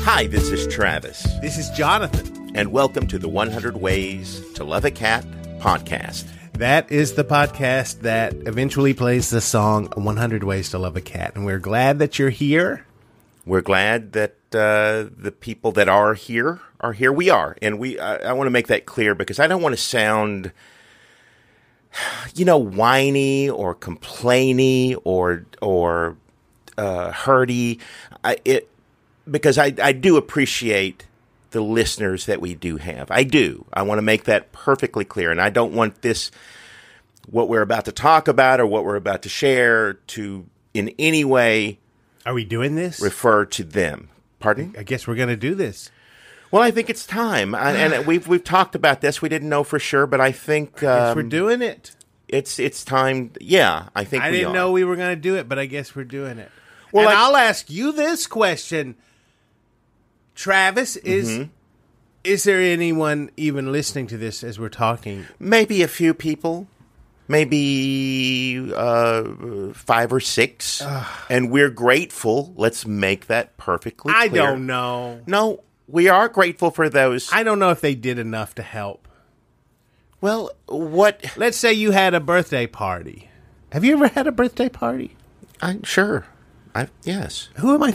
Hi, this is Travis. This is Jonathan. And welcome to the 100 Ways to Love a Cat podcast. That is the podcast that eventually plays the song 100 Ways to Love a Cat. And we're glad that you're here. We're glad that the people that are here are here. We are. And I want to make that clear because I don't want to sound, whiny or complainy or hurty. Because I do appreciate the listeners that we do have. I do. I want to make that perfectly clear. And I don't want what we're about to talk about or what we're about to share to in any way... Are we doing this? ...refer to them. Pardon? I guess we're going to do this. Well, I think it's time. And we've talked about this. We didn't know for sure, but I think... I guess we're doing it. It's time. Yeah, I think I didn't know we were going to do it, but I guess we're doing it. Well, and I'll ask you this question... Travis, is there anyone even listening to this as we're talking? Maybe a few people. Maybe 5 or 6. And we're grateful. Let's make that perfectly clear. I don't know. No, we are grateful for those. I don't know if they did enough to help. Well, what? Let's say you had a birthday party. Have you ever had a birthday party? I'm sure. Yes. Who am I...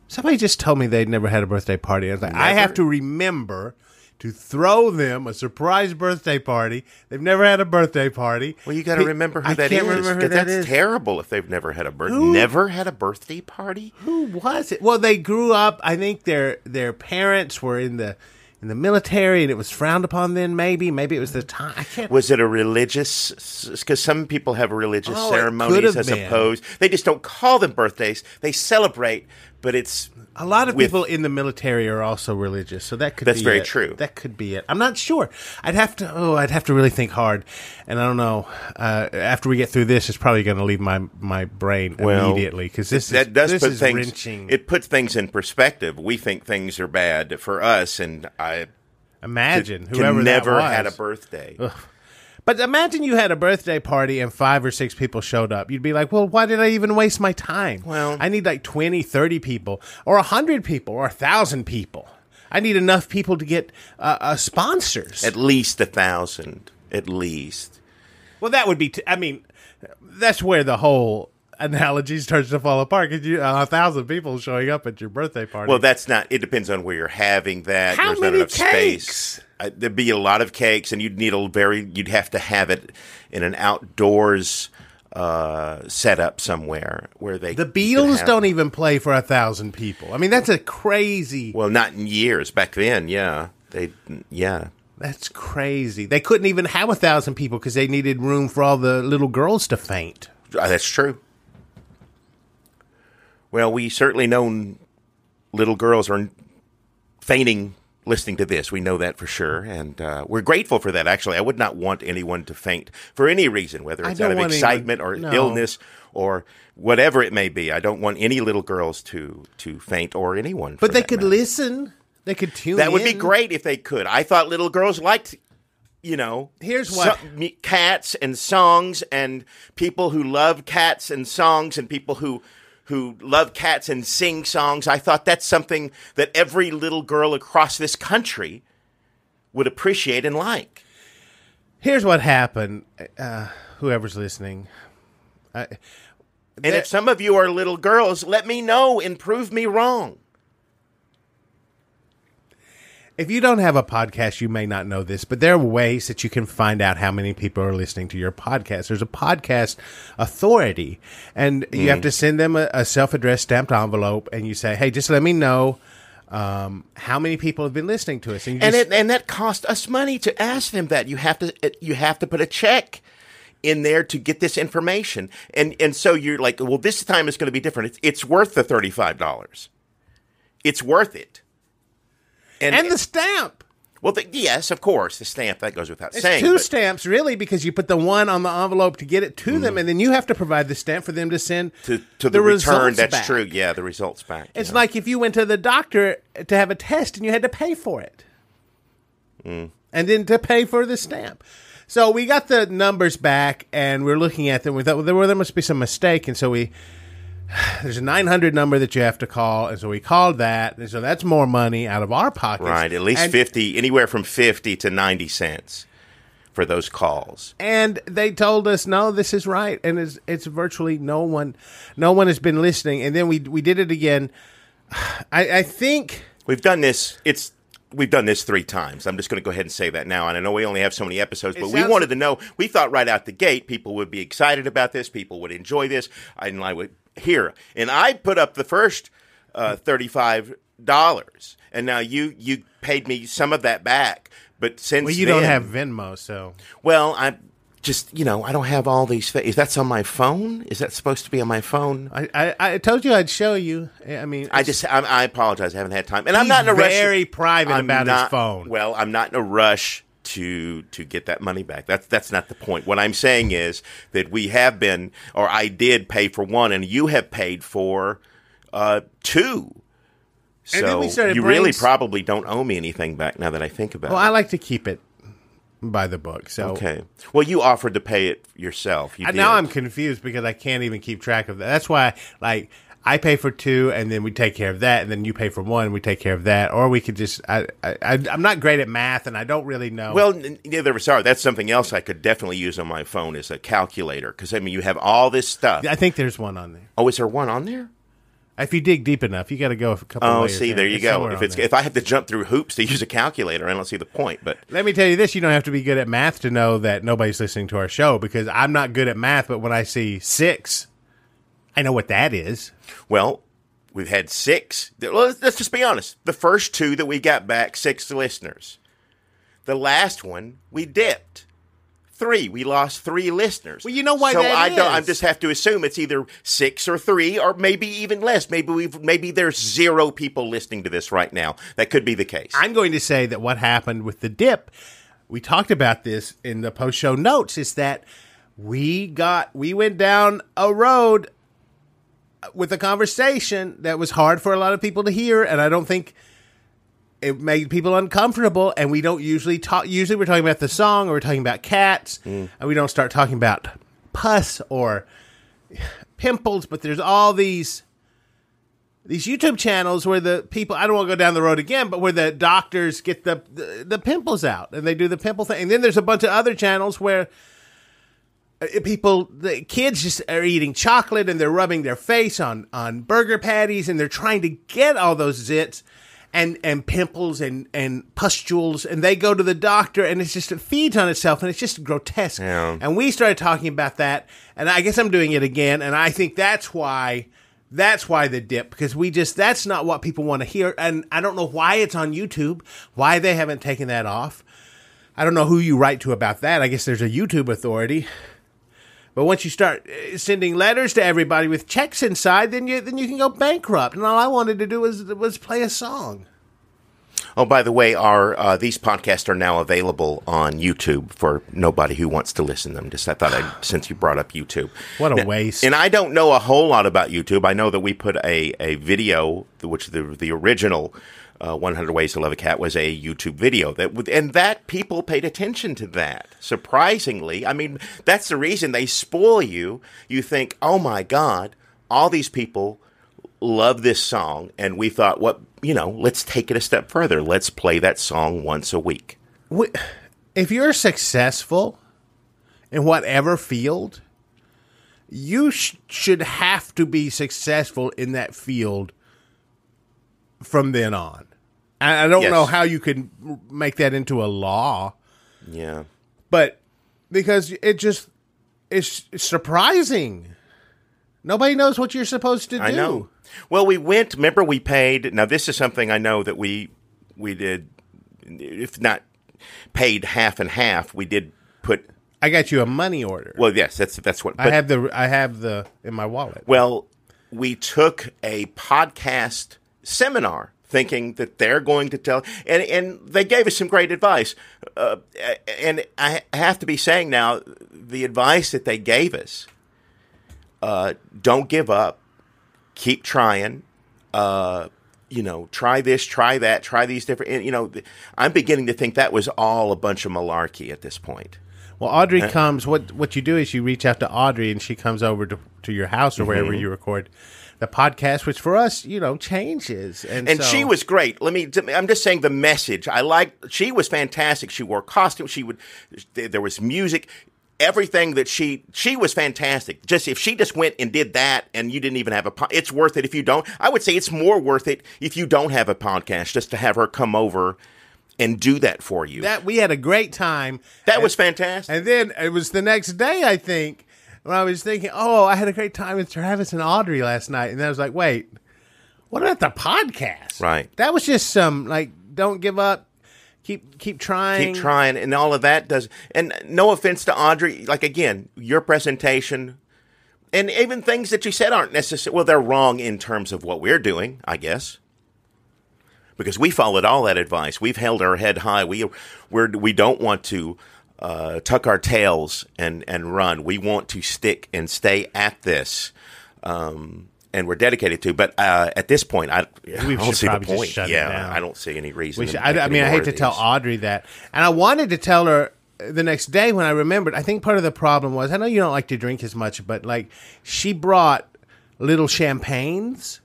Somebody just told me they'd never had a birthday party. I was like, I have to remember to throw them a surprise birthday party. They've never had a birthday party. Well, you got to remember who that is. Because that's terrible if they've never had a birthday. Never had a birthday party? Who was it? Well, they grew up. I think their parents were in the military, and it was frowned upon then. Maybe it was the time. I can't. Was it a religious? Because some people have religious ceremonies as opposed. They just don't call them birthdays. They celebrate, but it's a lot of people in the military are also religious, so that could. That's be very it. true. That could be it. I'm not sure. I'd have to really think hard, and I don't know. After we get through this, it's probably going to leave my brain immediately because this is wrenching. It puts things in perspective. We think things are bad for us, and I imagine whoever never that was had a birthday. Ugh. But imagine you had a birthday party and 5 or 6 people showed up. You'd be like, well, why did I even waste my time? Well, I need like 20, 30 people or 100 people or 1,000 people. I need enough people to get sponsors. At least 1,000. At least. Well, that would be, that's where the whole analogy starts to fall apart because 1,000 people showing up at your birthday party. Well, that's not, it depends on where you're having that. How There's many not enough cakes? Space. There'd be a lot of cakes, and you'd have to have it in an outdoors setup somewhere where they. The Beatles don't even play for 1,000 people. I mean, that's a crazy. Well, not in years back then. Yeah, That's crazy. They couldn't even have 1,000 people because they needed room for all the little girls to faint. That's true. Well, we certainly know little girls are fainting listening to this. We know that for sure, and we're grateful for that, actually. I would not want anyone to faint for any reason, whether it's out of excitement or illness or whatever it may be. I don't want any little girls to faint or anyone. But they could listen. They could tune in. That would be great if they could. I thought little girls liked, here's what cats and songs and people who love cats and songs and people who love cats and sing songs. I thought that's something that every little girl across this country would appreciate and like. Here's what happened, whoever's listening. And if some of you are little girls, let me know and prove me wrong. If you don't have a podcast, you may not know this, but there are ways that you can find out how many people are listening to your podcast. There's a podcast authority, and you have to send them a self-addressed stamped envelope, and you say, hey, just let me know how many people have been listening to us. And that cost us money to ask them that. You have to put a check in there to get this information. And so you're like, well, this time it's going to be different. It's worth the $35. It's worth it. And the stamp. Well, yes, of course, the stamp, that goes without saying. It's two stamps, really, because you put the one on the envelope to get it to them, and then you have to provide the stamp for them to send to the return. That's back. true. Yeah, the results back. It's like if you went to the doctor to have a test and you had to pay for it. And then to pay for the stamp. So we got the numbers back, and we're looking at them. We thought, well, there must be some mistake, and so there's a 900 number that you have to call, and so we called that, and so that's more money out of our pockets. Right, at least 50, anywhere from 50 to 90 cents for those calls. And they told us, no, this is right, and it's virtually no one has been listening. And then we did it again. I think we've done this. We've done this 3 times. I'm just going to go ahead and say that now. And I know we only have so many episodes, but we wanted to know. We thought right out the gate people would be excited about this. People would enjoy this. And I would hear. And I put up the first $35. And now you paid me some of that back. But since you don't have Venmo, so. Well, I don't have all these. Is that on my phone? Is that supposed to be on my phone? I told you I'd show you. I mean, I apologize. I haven't had time, and I'm not in a rush. Very private about his phone. Well, I'm not in a rush to get that money back. That's not the point. What I'm saying is that we have been, or I did pay for one, and you have paid for 2. So you really probably don't owe me anything back now that I think about it. Well, I like to keep it by the book. So okay. Well, you offered to pay it yourself. Now I'm confused because I can't even keep track of that. That's why, I pay for 2, and then we take care of that, and then you pay for 1, and we take care of that. Or we could just. I'm not great at math, and I don't really know. Well, neither of us are. That's something else I could definitely use on my phone is a calculator because you have all this stuff. I think there's one on there. Oh, is there one on there? If you dig deep enough, you got to go a couple of layers. Oh, see, there you go. If I have to jump through hoops to use a calculator, I don't see the point. But let me tell you this: you don't have to be good at math to know that nobody's listening to our show. Because I'm not good at math, but when I see 6, I know what that is. Well, we've had 6. Let's just be honest. The first 2 that we got back, 6 listeners. The last one, we dipped. 3. We lost 3 listeners. Well, you know why so that is. I just have to assume it's either 6 or 3 or maybe even less. Maybe there's 0 people listening to this right now. That could be the case. I'm going to say that what happened with the dip, we talked about this in the post-show notes, is that we went down a road with a conversation that was hard for a lot of people to hear, and I don't think it made people uncomfortable, and we don't usually talk. Usually we're talking about the song, or we're talking about cats, and we don't start talking about pus or pimples, but there's all these YouTube channels where the people, I don't want to go down the road again, but where the doctors get the pimples out, and they do the pimple thing. And then there's a bunch of other channels where the kids just are eating chocolate, and they're rubbing their face on burger patties, and they're trying to get all those zits and pimples and pustules, and they go to the doctor, and it feeds on itself, and it's just grotesque. Yeah. And we started talking about that, and I guess I'm doing it again, and I think that's why the dip, because that's not what people want to hear, and I don't know why it's on YouTube, why they haven't taken that off. I don't know who you write to about that. I guess there's a YouTube authority. But once you start sending letters to everybody with checks inside, then you can go bankrupt. And all I wanted to do was play a song. Oh, by the way, these podcasts are now available on YouTube for nobody who wants to listen to them. Just I thought since you brought up YouTube, what a waste. And I don't know a whole lot about YouTube. I know that we put a video, which the original 100 Ways to Love a Cat was a YouTube video that people paid attention to that. Surprisingly, I mean, that's the reason they spoil you. You think, oh my God, all these people love this song, and we thought, let's take it a step further. Let's play that song once a week. If you're successful in whatever field, you should have to be successful in that field from then on. I don't know how you could make that into a law. Yeah. But because it's surprising. Nobody knows what you're supposed to do. I know. Well, remember we paid, now this is something I know that we did, if not paid half and half, we did put. I got you a money order. Well, yes, that's what. I have the in my wallet. Well, we took a podcast seminar thinking that they're going to tell. And they gave us some great advice. And I have to be saying now, the advice that they gave us, don't give up. Keep trying. Try this, try that, try these different. I'm beginning to think that was all a bunch of malarkey at this point. Well, Audrey comes. What you do is you reach out to Audrey, and she comes over to your house or wherever you record the podcast, which for us, changes. And so, she was great. I'm just saying the message. She was fantastic. She wore costumes. There was music. Everything that she was fantastic. Just if she just went and did that, and you didn't even have it's worth it if you don't. I would say it's more worth it if you don't have a podcast, just to have her come over and do that for you. That we had a great time. That was fantastic. And then it was the next day, I think, when I was thinking, I had a great time with Travis and Audrey last night. And then I was like, wait, what about the podcast? Right. That was just some, don't give up. Keep trying. Keep trying. And all of that does. And no offense to Audrey. Again, your presentation and even things that you said aren't necessarily, they're wrong in terms of what we're doing, I guess. Because we followed all that advice. We've held our head high. We don't want to tuck our tails and run. We want to stick and stay at this, and we're dedicated to. But at this point, I don't see the point. I don't see any reason. I hate to tell Audrey that, and I wanted to tell her the next day when I remembered. I think part of the problem was, I know you don't like to drink as much, but she brought little champagnes.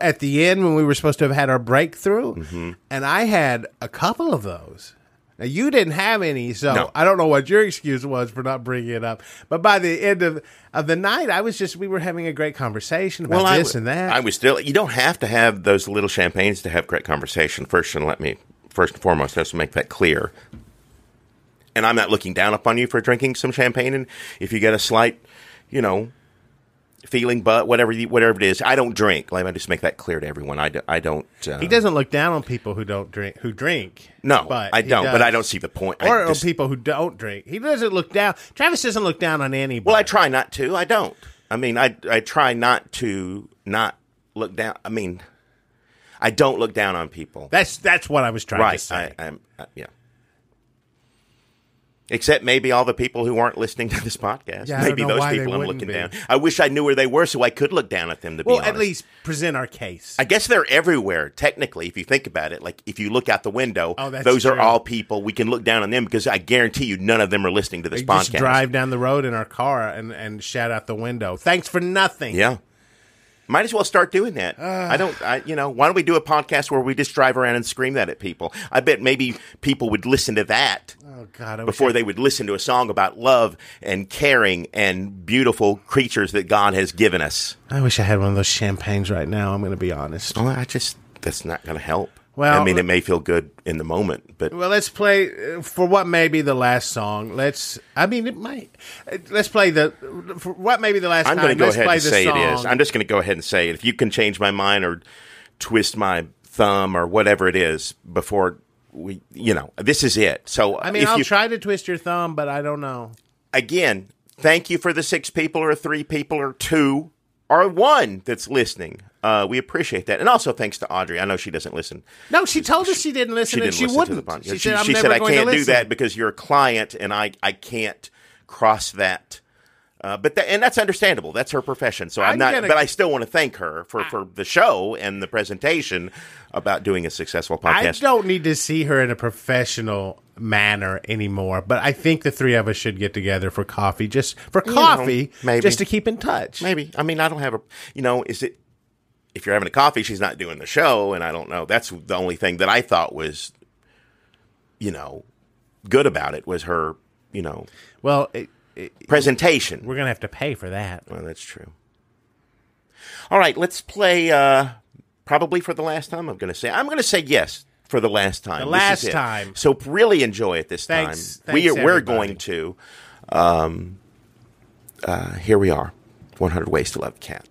At the end when we were supposed to have had our breakthrough, and I had a couple of those. Now, you didn't have any, so no. I don't know what your excuse was for not bringing it up. But by the end of the night, we were having a great conversation about this and that. I was still, you don't have to have those little champagnes to have great conversation. First and foremost, let's make that clear. And I'm not looking down upon you for drinking some champagne, and if you get a slight, feeling, but whatever it is, I don't drink. Let me just make that clear to everyone. I don't. He doesn't look down on people who don't drink. Who drink? No, I don't. But I don't see the point. Or people who don't drink. He doesn't look down. Travis doesn't look down on anybody. Well, I try not to. I don't. I try not to not look down. I don't look down on people. That's what I was trying to say. Yeah. Except maybe all the people who aren't listening to this podcast. Yeah, maybe those people I'm looking down. I wish I knew where they were so I could look down at them, to be honest. Well, at least present our case. I guess they're everywhere, technically, if you think about it. If you look out the window, those true. Are all people. We can look down on them because I guarantee you none of them are listening to this podcast. Just drive down the road in our car and shout out the window. Thanks for nothing. Yeah. Might as well start doing that. Why don't we do a podcast where we just drive around and scream that at people? I bet maybe people would listen to that before they would listen to a song about love and caring and beautiful creatures that God has given us. I wish I had one of those champagnes right now, I'm going to be honest. Well, that's not going to help. Well, it may feel good in the moment, but let's play for what may be the last song. Let's play for what may be the last time. I'm going to go ahead and say it is. I'm just going to go ahead and say it. If you can change my mind or twist my thumb or whatever it is before we, this is it. So I'll try to twist your thumb, but I don't know. Again, thank you for the 6 people or 3 people or 2 or 1 that's listening. We appreciate that. And also thanks to Audrey. I know she doesn't listen. No, she told us she didn't listen and she wouldn't. She said, I can't do that because you're a client and I can't cross that. But that's understandable. That's her profession. So but I still want to thank her for the show and the presentation about doing a successful podcast. I don't need to see her in a professional manner anymore, but I think the 3 of us should get together for coffee, just maybe. Just to keep in touch. Maybe. I don't have is it, if you're having a coffee, she's not doing the show, and I don't know. That's the only thing that I thought was, good about it was her, presentation. We're going to have to pay for that. Well, that's true. All right, let's play probably for the last time, I'm going to say yes for the last time. The last time. So really enjoy it this time. We're going to. Here we are. 100 Ways to Love the Cat.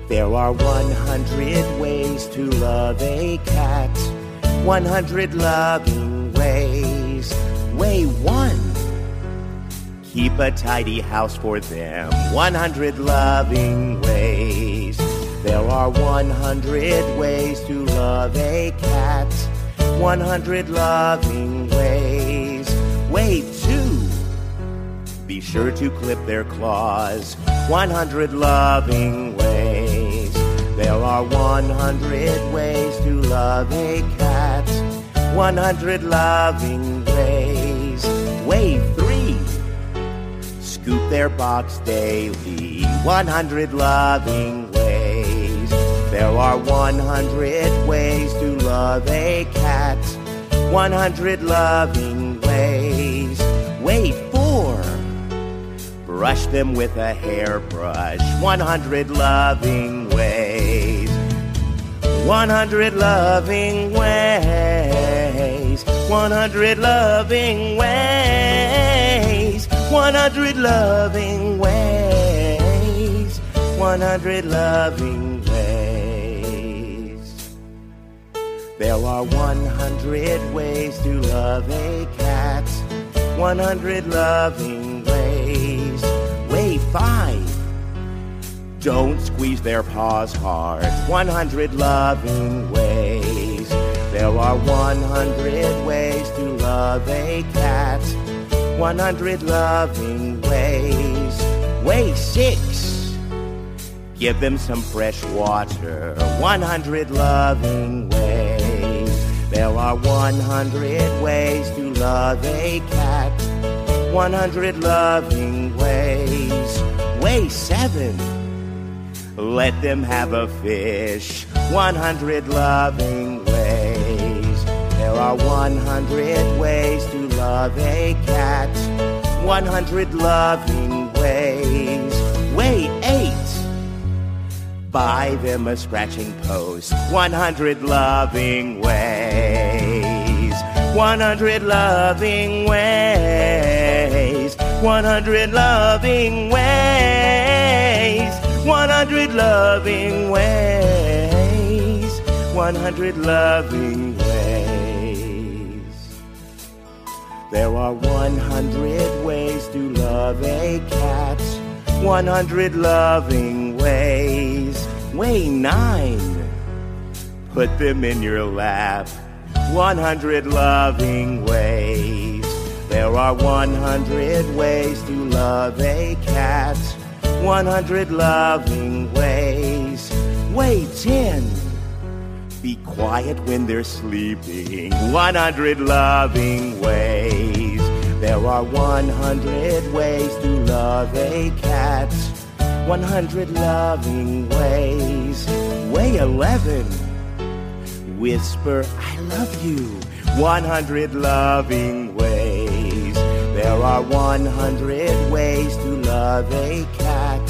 There are 100 ways to love a cat. 100 loving ways. Way 1. Keep a tidy house for them. 100 loving ways. There are 100 ways to love a cat. 100 loving ways. Way 2. Be sure to clip their claws. 100 loving ways. There are 100 ways to love a cat. 100 loving ways. Way 3. Scoop their box daily. 100 loving ways. There are 100 ways to love a cat. 100 loving ways. Way 4. Brush them with a hairbrush. 100 loving ways. 100 loving ways. 100 loving ways. 100 loving ways. 100 loving ways. There are 100 ways to love a cat. 100 loving ways. Way 5. Don't squeeze their paws hard. 100 loving ways. There are 100 ways to love a cat. 100 loving ways. Way 6. Give them some fresh water. 100 loving ways. There are 100 ways to love a cat. 100 loving ways. Way 7. Let them have a fish. 100 loving ways. There are 100 ways to love a cat. 100 loving ways. Way 8. Buy them a scratching post. 100 loving ways. 100 loving ways. 100 loving ways. 100 loving ways. 100 loving ways. There are 100 ways to love a cat. 100 loving ways. Way 9. Put them in your lap. 100 loving ways. There are 100 ways to love a cat. 100 loving ways. Way 10. Be quiet when they're sleeping. 100 loving ways. There are 100 ways to love a cat. 100 loving ways. Way 11. Whisper, I love you. 100 loving ways. There are 100 ways to love a cat.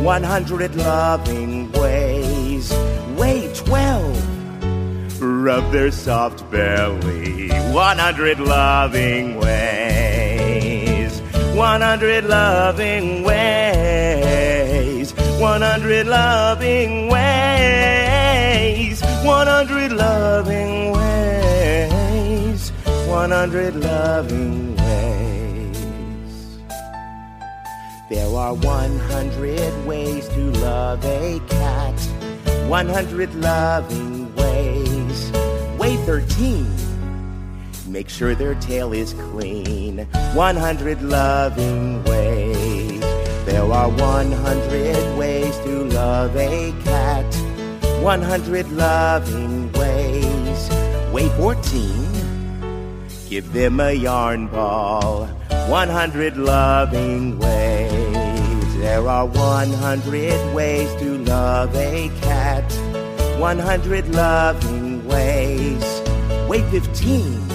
100 loving ways. Way 12. Rub their soft belly. 100 loving ways. 100 loving ways. 100 loving ways. 100 loving ways. 100 loving ways. There are 100 ways to love a cat. 100 loving ways. Way 13. Make sure their tail is clean. 100 loving ways. There are 100 ways to love a cat. 100 loving ways. Way 14. Give them a yarn ball. 100 loving ways. There are 100 ways to love a cat. 100 loving ways. Way 15.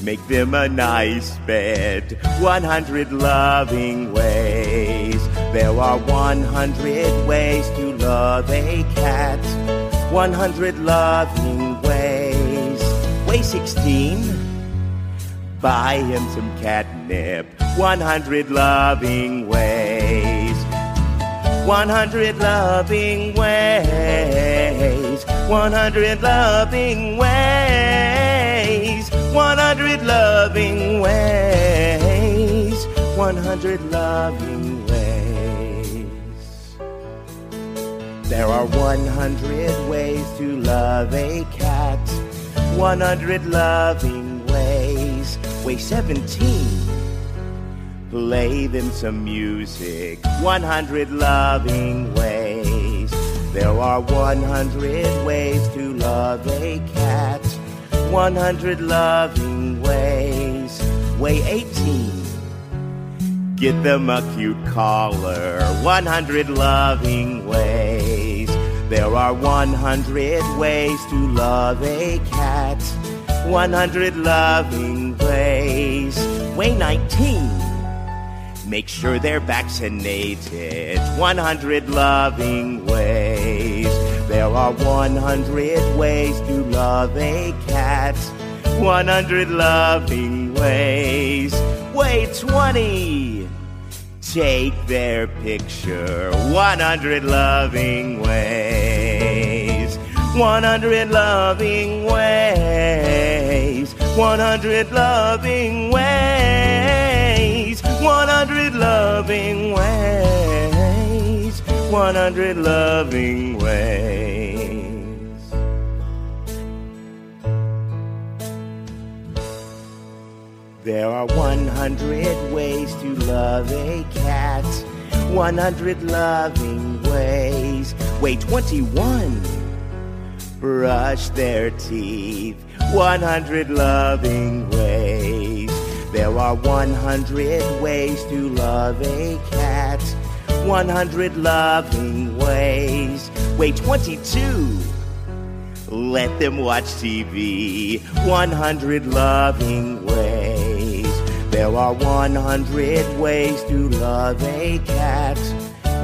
Make them a nice bed. 100 loving ways. There are 100 ways to love a cat. 100 loving ways. Way 16. Buy him some catnip. 100 loving ways. 100 loving ways. 100 loving ways. 100 loving ways. 100 loving ways. There are 100 ways to love a cat. 100 loving ways. Way 17. Play them some music. 100 loving ways. There are 100 ways to love a cat. 100 loving ways. Way 18. Get them a cute collar. 100 loving ways. There are 100 ways to love a cat. 100 loving ways. Way 19. Make sure they're vaccinated. 100 loving ways. There are 100 ways to love a cat. 100 loving ways. Way 20. Take their picture. 100 loving ways. 100 loving ways. 100 loving ways. 100 loving ways. 100 loving ways. There are 100 ways to love a cat. 100 loving ways. Way 21. Brush their teeth. 100 loving ways. There are 100 ways to love a cat. 100 loving ways. Way 22. Let them watch TV. 100 loving ways. There are 100 ways to love a cat.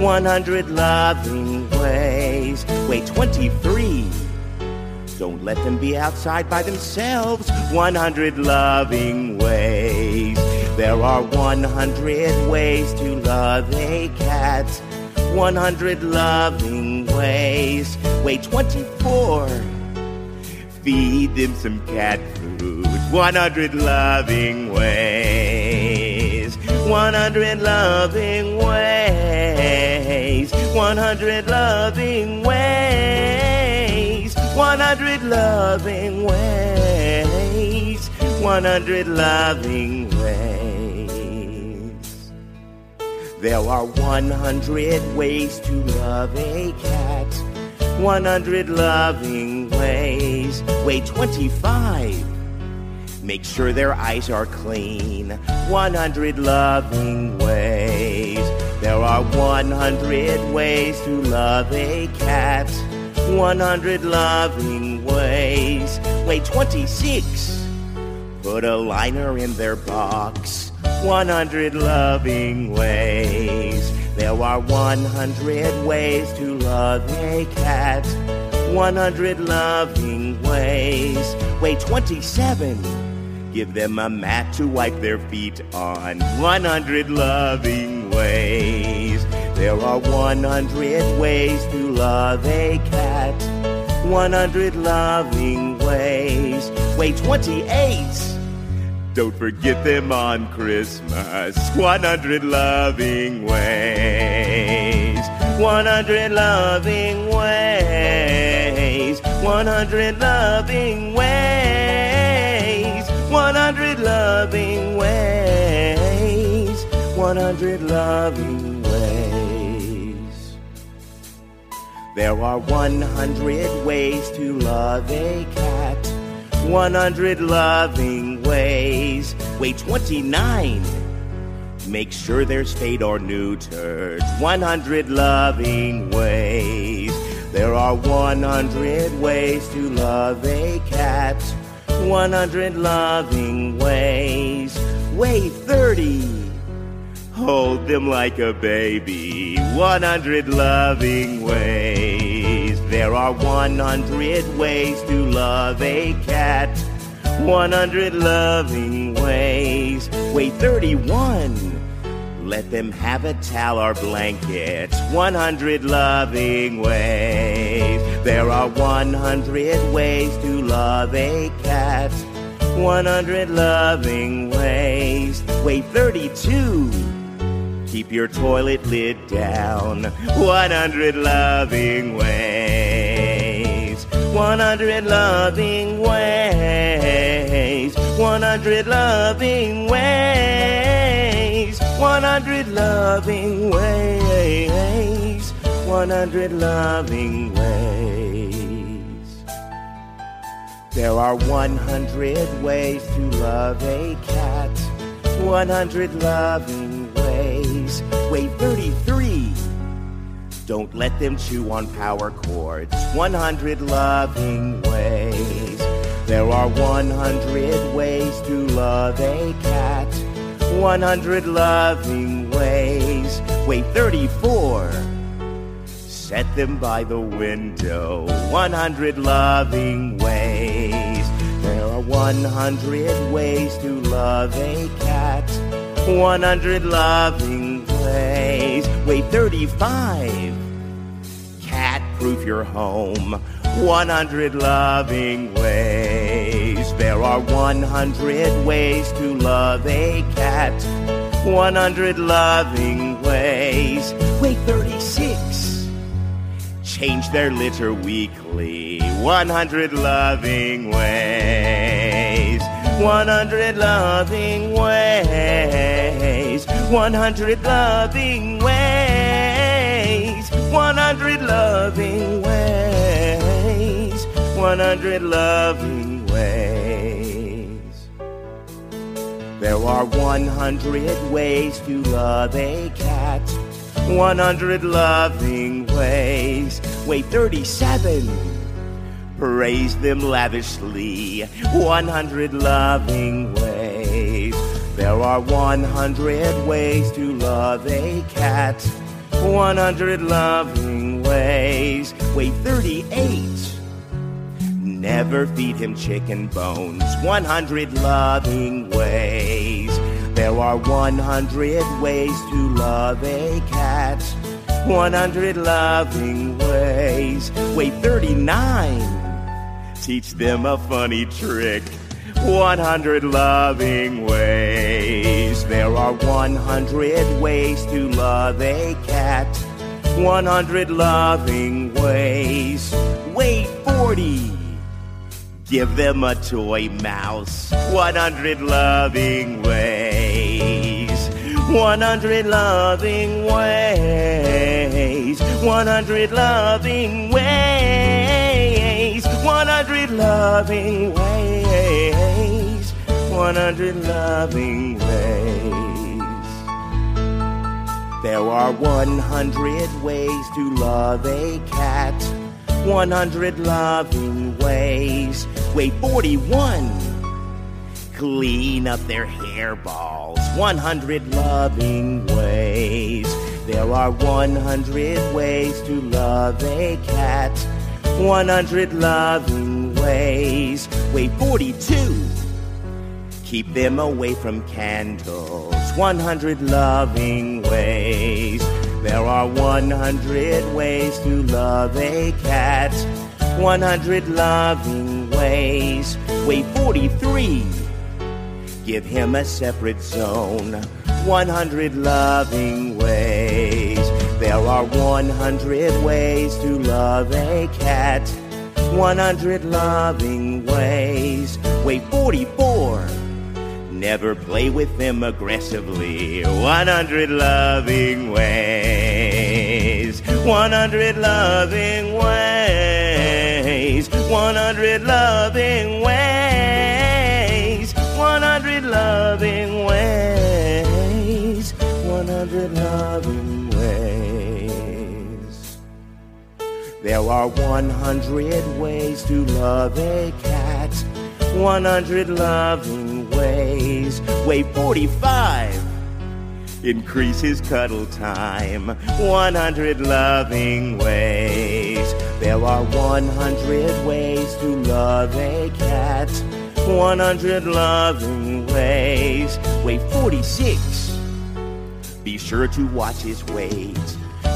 100 loving ways. Way 23. Don't let them be outside by themselves. 100 loving ways. There are 100 ways to love a cat. 100 loving ways. Way 24. Feed them some cat food. 100 loving ways. 100 loving ways. 100 loving ways. 100 loving ways. 100 loving ways. There are 100 ways to love a cat. 100 loving ways. Way 25. Make sure their eyes are clean. 100 loving ways. There are 100 ways to love a cat. 100 loving ways. Way 26. Put a liner in their box. 100 loving ways. There are 100 ways to love a cat. 100 loving ways. Way 27. Give them a mat to wipe their feet on. 100 loving ways. There are 100 ways to love a cat. 100 loving ways. Way 28. Don't forget them on Christmas. 100 loving ways. 100 loving ways. 100 loving ways. 100 loving ways. 100 loving ways. There are 100 ways to love a cat. 100 loving ways. Way 29. Make sure they're spayed or neutered. 100 loving ways. There are 100 ways to love a cat. 100 loving ways. Way 30. Hold them like a baby. 100 loving ways. There are 100 ways to love a cat. 100 loving ways. Way 31. Let them have a towel or blanket. 100 loving ways. There are 100 ways to love a cat. 100 loving ways. Wait, 32. Keep your toilet lid down. 100 loving ways. 100 loving ways. 100 loving ways. 100 loving ways. 100 loving ways. There are 100 ways to love a cat. 100 loving ways. Wait, 33. Don't let them chew on power cords. 100 loving ways. There are 100 ways to love a cat. 100 loving ways. Wait, 34. Set them by the window. 100 loving ways. There are 100 ways to love a cat. 100 loving ways. Wait, 35. Cat-proof your home. 100 loving ways. There are 100 ways to love a cat. 100 loving ways. Wait, 36. Change their litter weekly. 100 loving ways. 100 loving ways. 100 loving ways. 100 loving ways. 100 loving ways. There are 100 ways to love a cat. 100 loving ways. Wait, 37. Praise them lavishly. 100 loving ways. There are 100 ways to love a cat. 100 loving ways. Wait, 38. Never feed him chicken bones. 100 loving ways. There are 100 ways to love a cat. 100 loving ways. Wait, 39. Teach them a funny trick. 100 loving ways. There are 100 ways to love a cat. 100 loving ways. Wait, 40. Give them a toy mouse. 100 loving ways. 100 loving ways. 100 loving ways. 100 loving ways. 100 loving ways. There are 100 ways to love a cat. 100 loving ways. Wait, 41. Clean up their hairballs. 100 loving ways. There are 100 ways to love a cat. 100 loving ways. Wait, 42. Keep them away from candles. 100 loving ways. There are 100 ways to love a cat. 100 loving ways. Wait, 43. Give him a separate zone. 100 loving ways. There are 100 ways to love a cat. 100 loving ways. Wait, 44. Never play with them aggressively. 100 loving ways. 100 loving ways. 100 loving ways. 100 loving ways. 100 loving ways. There are 100 ways to love a cat. 100 loving ways. Wait, 45. Increase his cuddle time. 100 loving ways. There are 100 ways to love a cat. 100 loving ways. Wait, 46. Be sure to watch his weight.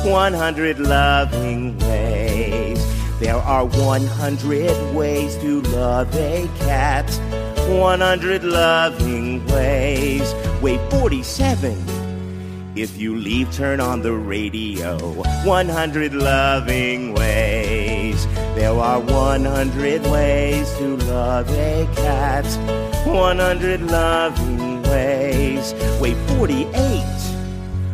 100 loving ways. There are 100 ways to love a cat. 100 loving ways. Wait, 47. If you leave, turn on the radio. 100 loving ways. There are 100 ways to love a cat. 100 loving ways. Wait, 48.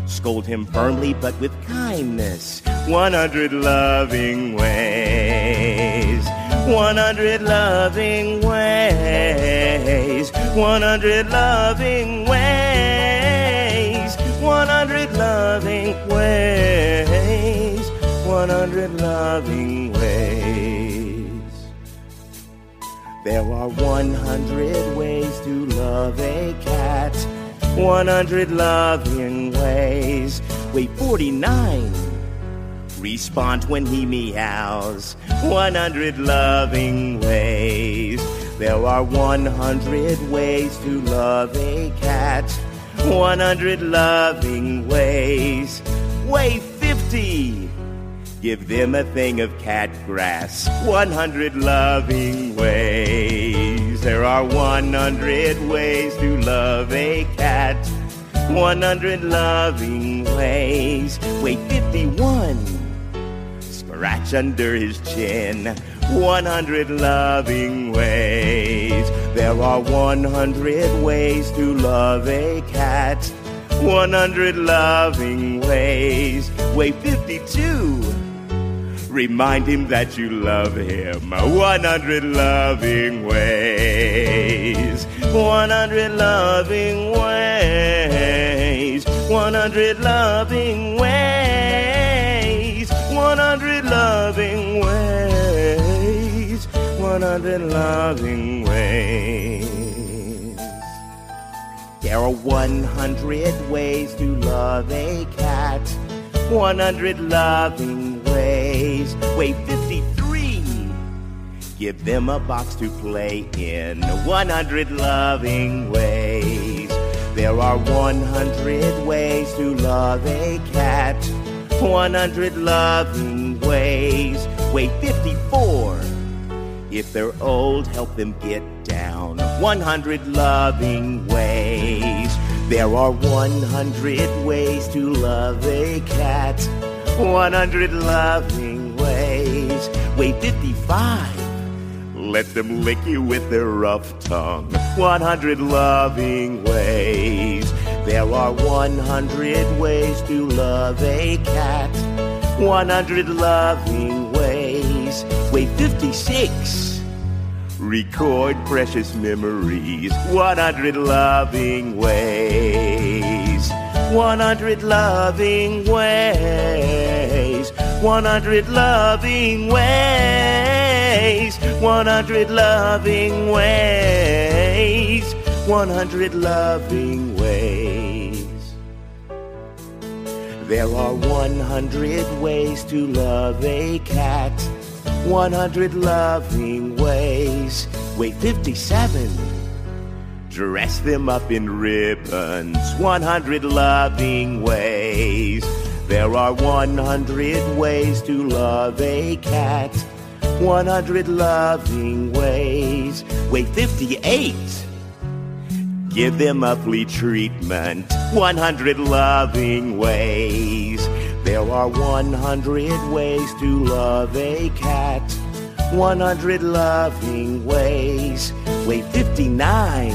Scold him firmly but with kindness. 100 loving ways. 100 loving ways. 100 loving ways. 100 loving ways. 100 loving ways. There are 100 ways to love a cat. 100 loving ways. Wait, 49. Respond when he meows. 100 loving ways. There are 100 ways to love a cat. 100 loving ways. Wait, 50. Give them a thing of cat grass. 100 loving ways. There are 100 ways to love a cat. 100 loving ways. Wait, 51. Scratch under his chin. 100 loving ways. There are 100 ways to love a cat. 100 loving ways. Wait, 52. Remind him that you love him. 100 loving ways. 100 loving ways. 100 loving ways. 100 loving ways. 100 loving ways. There are 100 ways to love a cat. 100 loving ways. Wait, 53. Give them a box to play in. 100 loving ways. There are 100 ways to love a cat. 100 loving ways. Wait, 54. If they're old, help them get down. 100 loving ways. There are 100 ways to love a cat. 100 loving ways. Wait, 55. Let them lick you with their rough tongue. 100 loving ways. There are 100 ways to love a cat. 100 loving ways. Wait, 56. Record precious memories. 100 loving ways. 100 loving ways. 100 loving ways. 100 loving ways. 100 loving ways. There are 100 ways to love a cat. 100 loving ways. Wait, 57. Dress them up in ribbons. 100 loving ways. There are 100 ways to love a cat. 100 loving ways. Wait, 58. Give them a flea treatment. 100 loving ways. There are 100 ways to love a cat. 100 loving ways. Wait, 59.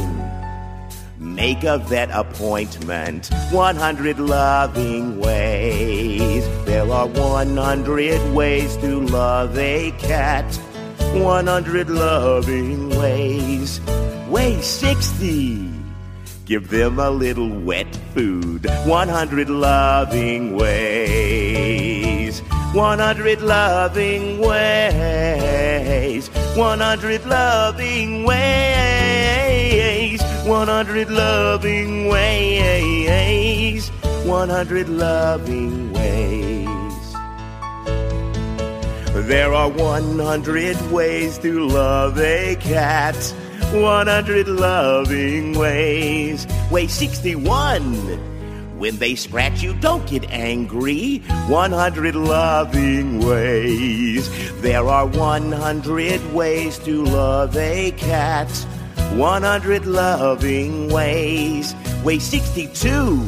Make a vet appointment. 100 loving ways. There are 100 ways to love a cat. 100 loving ways. Wait, 60. Give them a little wet food. 100 loving ways. 100 loving ways. 100 loving ways. 100 loving ways. 100 loving ways. There are 100 ways to love a cat. 100 loving ways. Wait, 61. When they scratch you, don't get angry. 100 loving ways. There are 100 ways to love a cat. 100 loving ways. Way 62.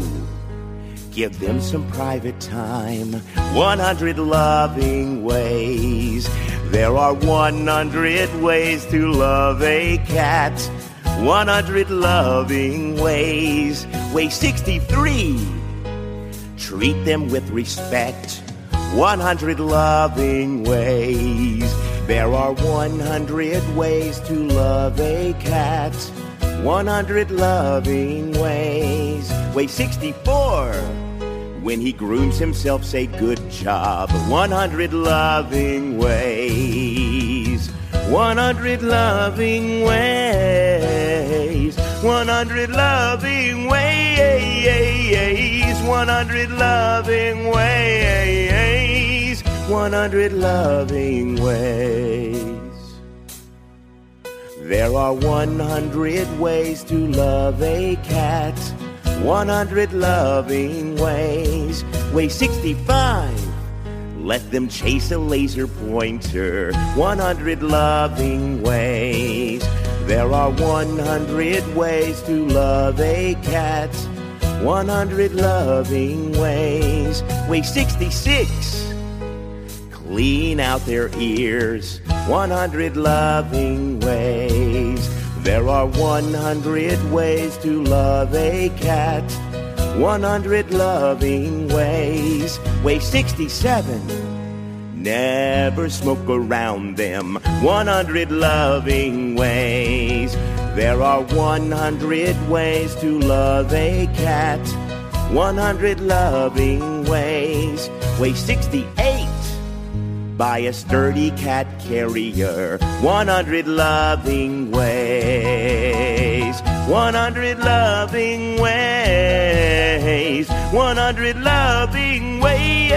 Give them some private time. 100 loving ways. There are 100 ways to love a cat. 100 loving ways. Way 63. Treat them with respect. 100 loving ways. There are 100 ways to love a cat. 100 loving ways. Way 64. When he grooms himself, say good job. 100 loving ways. 100 loving ways. 100 loving ways. 100 loving ways. 100 loving ways. There are 100 ways to love a cat. 100 loving ways. Way 65. Let them chase a laser pointer. 100 loving ways. There are 100 ways to love a cat. 100 loving ways. Way 66. Clean out their ears. 100 loving ways. There are 100 ways to love a cat. 100 loving ways. Way 67. Never smoke around them. 100 loving ways. There are 100 ways to love a cat. 100 loving ways. Way 68. Buy a sturdy cat carrier. 100 loving ways. 100 loving ways. 100 loving ways.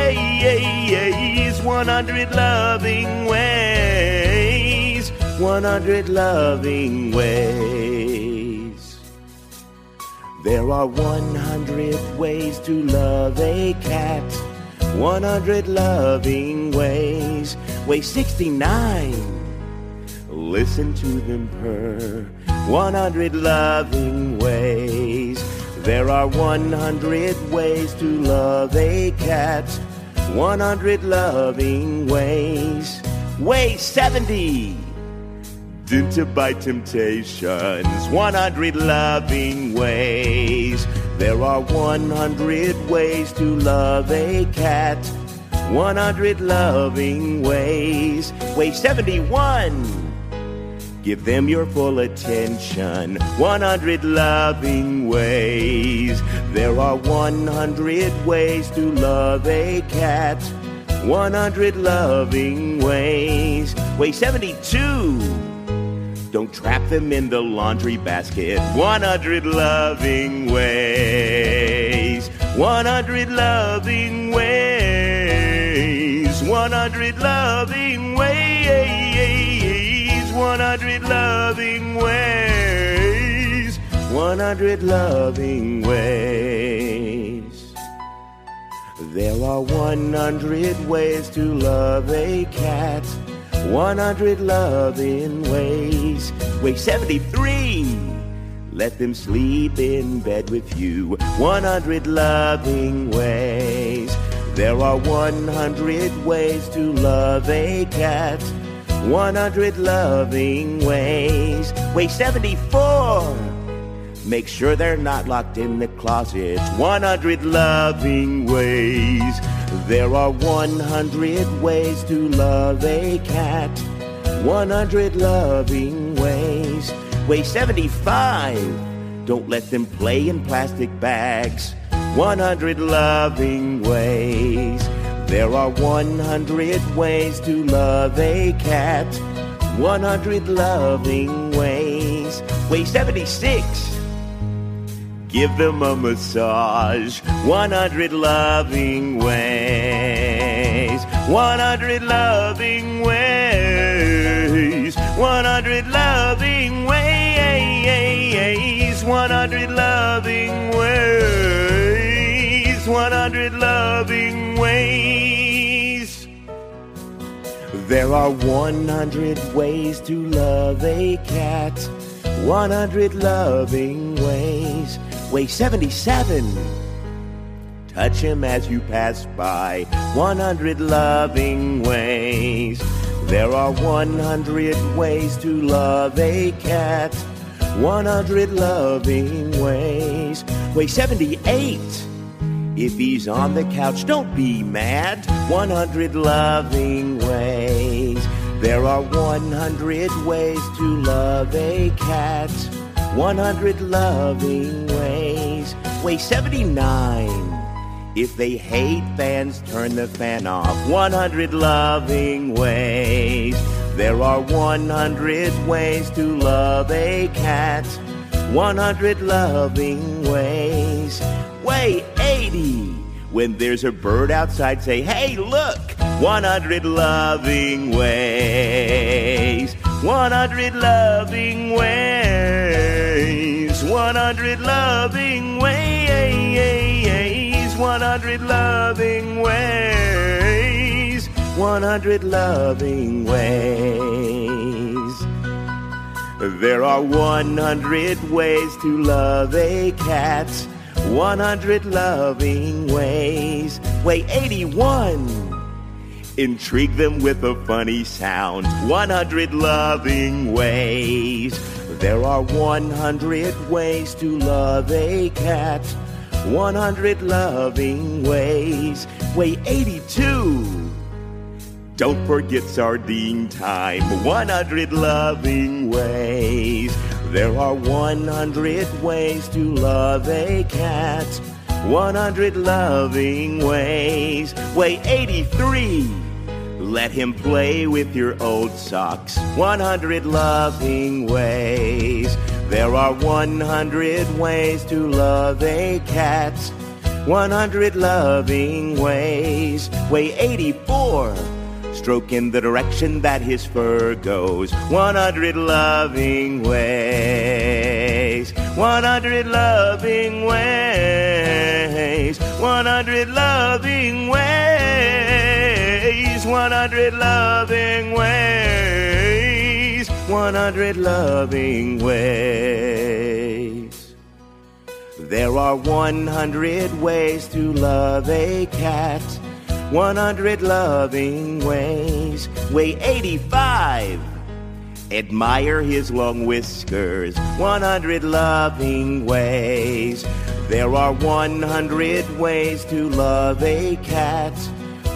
100 loving ways. 100 loving ways. There are 100 ways to love a cat. 100 loving ways. Way 69. Listen to them purr. 100 loving ways. There are 100 ways to love a cat. 100 loving ways. Way 70. Tempted by temptations. 100 loving ways. There are 100 ways to love a cat. 100 loving ways. Way 71. Give them your full attention. 100 loving ways. There are 100 ways to love a cat. 100 loving ways. Way 72. Don't trap them in the laundry basket. 100 loving ways. 100 loving ways. 100 loving ways. 100 loving ways. 100 loving ways. There are 100 ways to love a cat. 100 loving ways. Way 73. Let them sleep in bed with you. 100 loving ways. There are 100 ways to love a cat. 100 loving ways. Way 74. Make sure they're not locked in the closet. 100 loving ways. There are 100 ways to love a cat. 100 loving ways. Way 75. Don't let them play in plastic bags. 100 loving ways. There are 100 ways to love a cat. 100 loving ways. Way 76. Give them a massage. 100 loving ways. 100 loving ways. 100 loving ways. 100 loving ways. 100 loving ways. There are 100 ways to love a cat. 100 loving ways. Way 77. Touch him as you pass by. 100 loving ways. There are 100 ways to love a cat. 100 loving ways. Way 78. If he's on the couch, don't be mad. 100 loving ways. There are 100 ways to love a cat. 100 loving ways. Way 79. If they hate fans, turn the fan off. 100 loving ways. There are 100 ways to love a cat. 100 loving ways. Way 80. When there's a bird outside, say, hey, look. 100 loving ways. 100 loving ways. 100 loving ways. 100 loving ways. 100 loving ways. There are 100 ways to love a cat. 100 loving ways. Way 81. Intrigue them with a funny sound. 100 loving ways. There are 100 ways to love a cat. 100 loving ways. Way 82. Don't forget sardine time. 100 loving ways. There are 100 ways to love a cat. 100 loving ways. Way 83. Let him play with your old socks. 100 loving ways. There are 100 ways to love a cat. 100 loving ways. Way 84. Stroke in the direction that his fur goes. 100 loving ways. 100 loving ways. 100 loving ways. 100 loving ways. 100 loving ways. There are 100 ways to love a cat. 100 loving ways. Way 85. Admire his long whiskers. 100 loving ways. There are 100 ways to love a cat.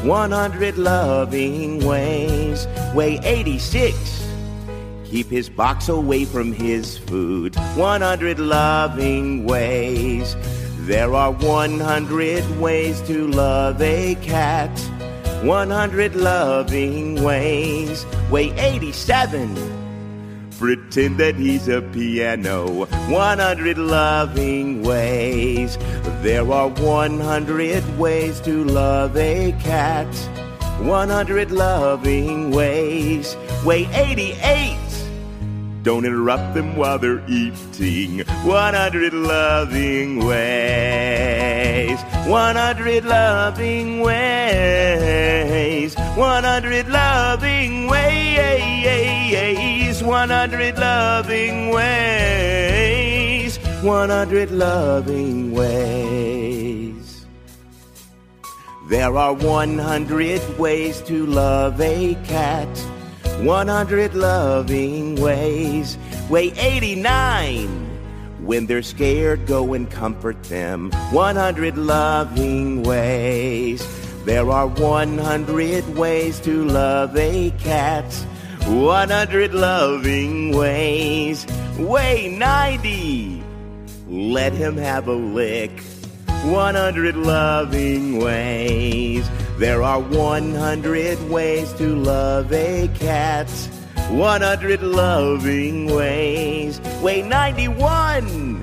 100 loving ways. Way 86. Keep his box away from his food. 100 loving ways. There are 100 ways to love a cat. 100 loving ways. Way 87. Pretend that he's a piano. 100 loving ways. There are 100 ways to love a cat. 100 loving ways. Way 88. Don't interrupt them while they're eating. 100 loving ways. 100 loving ways. 100 loving ways. 100 loving ways. 100 loving ways. There are 100 ways to love a cat. 100 loving ways. Way 89. When they're scared, go and comfort them. 100 loving ways. There are 100 ways to love a cat. 100 loving ways. Way 90. Let him have a lick. 100 loving ways. There are 100 ways to love a cat. 100 loving ways. Way 91.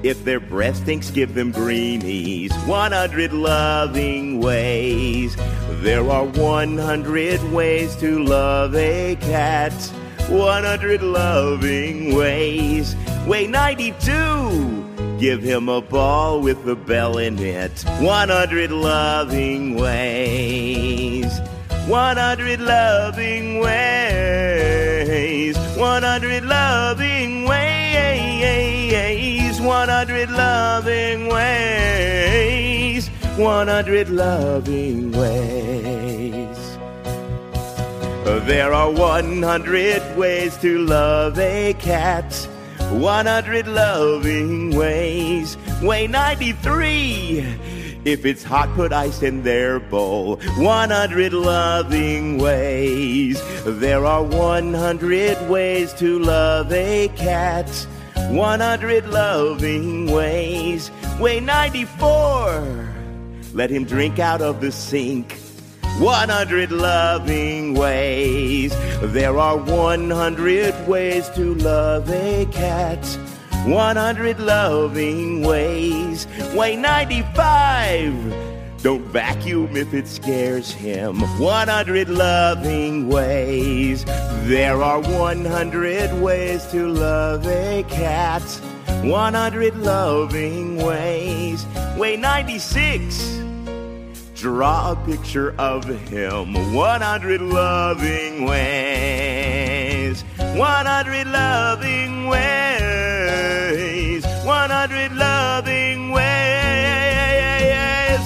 If their breath stinks, give them greenies. 100 loving ways. There are 100 ways to love a cat. 100 loving ways. Way 92. Give him a ball with a bell in it. 100 loving ways. 100 loving ways. 100 loving ways. 100 100 loving ways. 100 loving ways. There are 100 ways to love a cat. 100 loving ways. Way 93. If it's hot, put ice in their bowl. 100 loving ways. There are 100 ways to love a cat. 100 loving ways. Way 94. Let him drink out of the sink. 100 loving ways. There are 100 ways to love a cat. 100 loving ways. Way 95. Don't vacuum if it scares him. 100 loving ways. There are 100 ways to love a cat. 100 loving ways. Way 96. Draw a picture of him. 100 loving ways. 100 loving ways. 100 loving ways.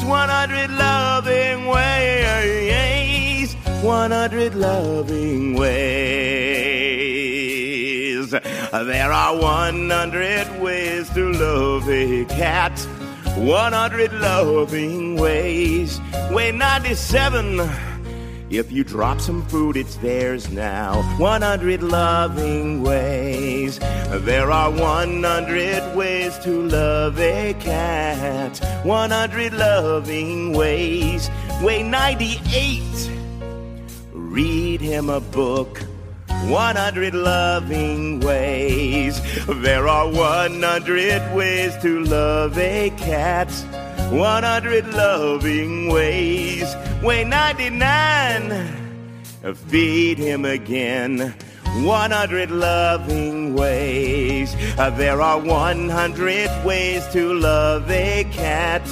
100 loving ways. 100 loving ways. There are 100 ways to love a cat. 100 loving ways. Way 97. If you drop some food, it's theirs now. 100 loving ways. There are 100 ways to love a cat. 100 loving ways. Way 98. Read him a book. 100 loving ways. There are 100 ways to love a cat. 100 loving ways. Way 99. Feed him again. 100 loving ways. There are 100 ways to love a cat.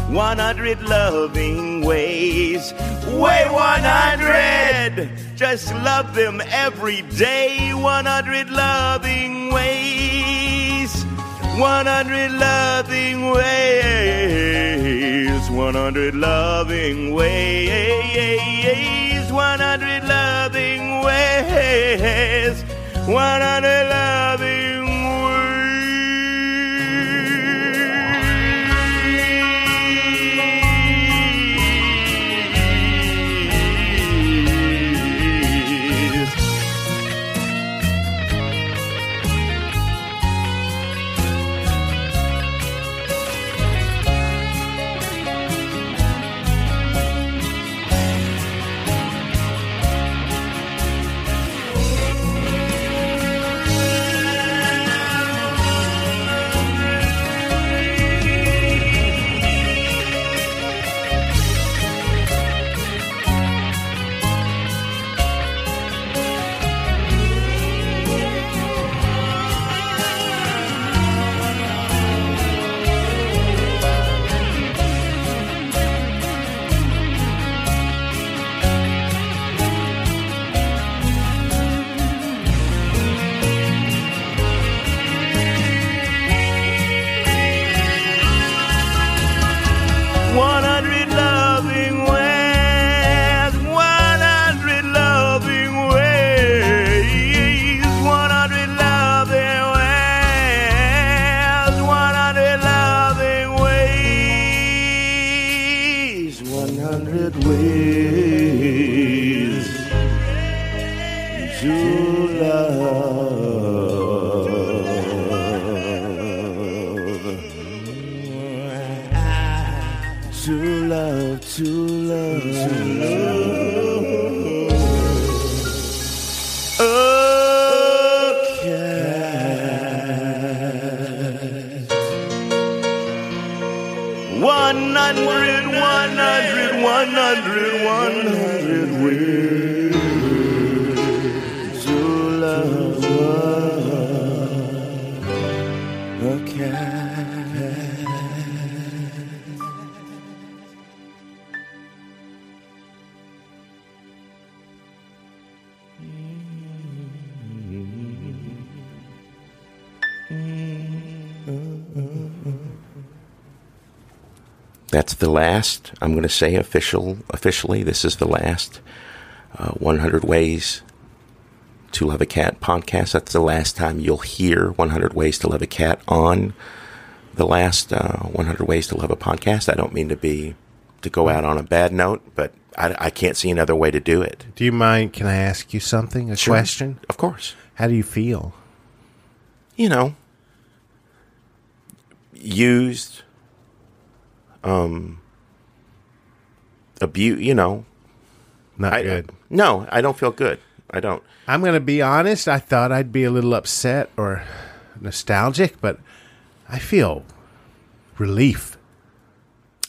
100 loving ways. Way 100. Just love them every day. 100 loving ways. 100 loving ways. 100 loving ways. 100 loving ways. 100 loving ways. that's the last, I'm going to say officially, this is the last 100 Ways to Love a Cat podcast. That's the last time you'll hear 100 Ways to Love a Cat on the last 100 Ways to Love a podcast. I don't mean to go out on a bad note, but I can't see another way to do it. Do you mind, can I ask you something, a question? Of course. How do you feel? You know, used, abuse, you know. Not good. No, I don't feel good. I don't. I'm going to be honest. I thought I'd be a little upset or nostalgic, but I feel relief.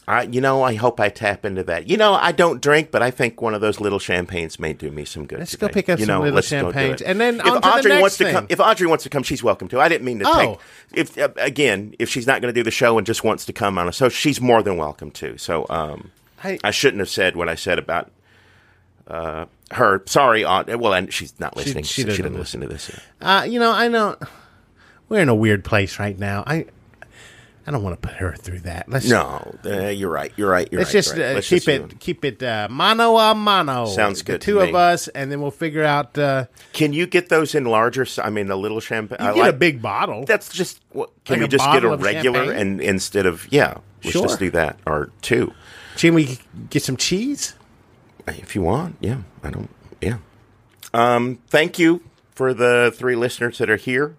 I hope I tap into that. I don't drink, but I think one of those little champagnes may do me some good. Let's today. go pick up some little champagnes, and then on to Audrey the next wants thing. to come, if Audrey wants to come, she's welcome to. I didn't mean to take. If she's not going to do the show and just wants to come on, so she's more than welcome to. So I shouldn't have said what I said about her. Sorry, Aunt. Well, and she's not listening. She didn't listen to this. I know we're in a weird place right now. I don't want to put her through that. You're right. Let's just keep it mano a mano. Sounds good. The two of us, and then we'll figure out. Can you get those in larger? I mean, a little champagne. You get a big bottle. That's just. Can Like we just get a bottle of regular champagne? and instead of let's just do that or two. Can we get some cheese? If you want, yeah. I don't. Yeah. Thank you for the 3 listeners that are here.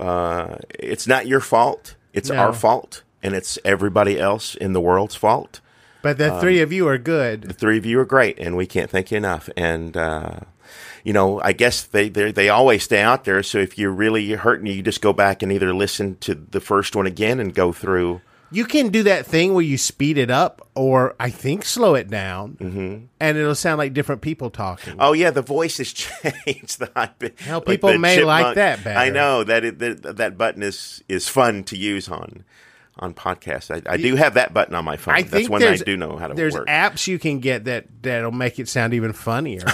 It's not your fault. It's our fault, and it's everybody else in the world's fault. But the 3 of you are good. The 3 of you are great, and we can't thank you enough. And I guess they always stay out there. So if you're really hurting, you just go back and either listen to the first one again and go through. You can do that thing where you speed it up, or I think slow it down, and it'll sound like different people talking. Oh yeah, the voice has changed. Hell, people may like that better. I know that button is fun to use on podcasts. I do have that button on my phone. That's one I do know how to work. There's apps you can get that'll make it sound even funnier,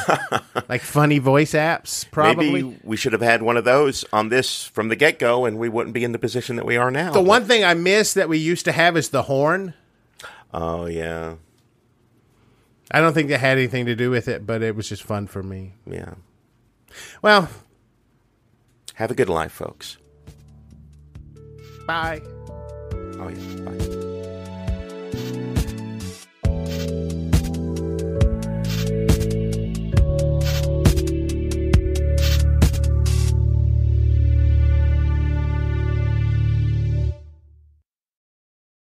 like funny voice apps. Probably maybe we should have had one of those on this from the get-go, and we wouldn't be in the position that we are now. The one thing I miss that we used to have is the horn. Oh yeah. I don't think that had anything to do with it, but it was just fun for me. Yeah. Well, have a good life, folks. bye. Oh yeah. Bye.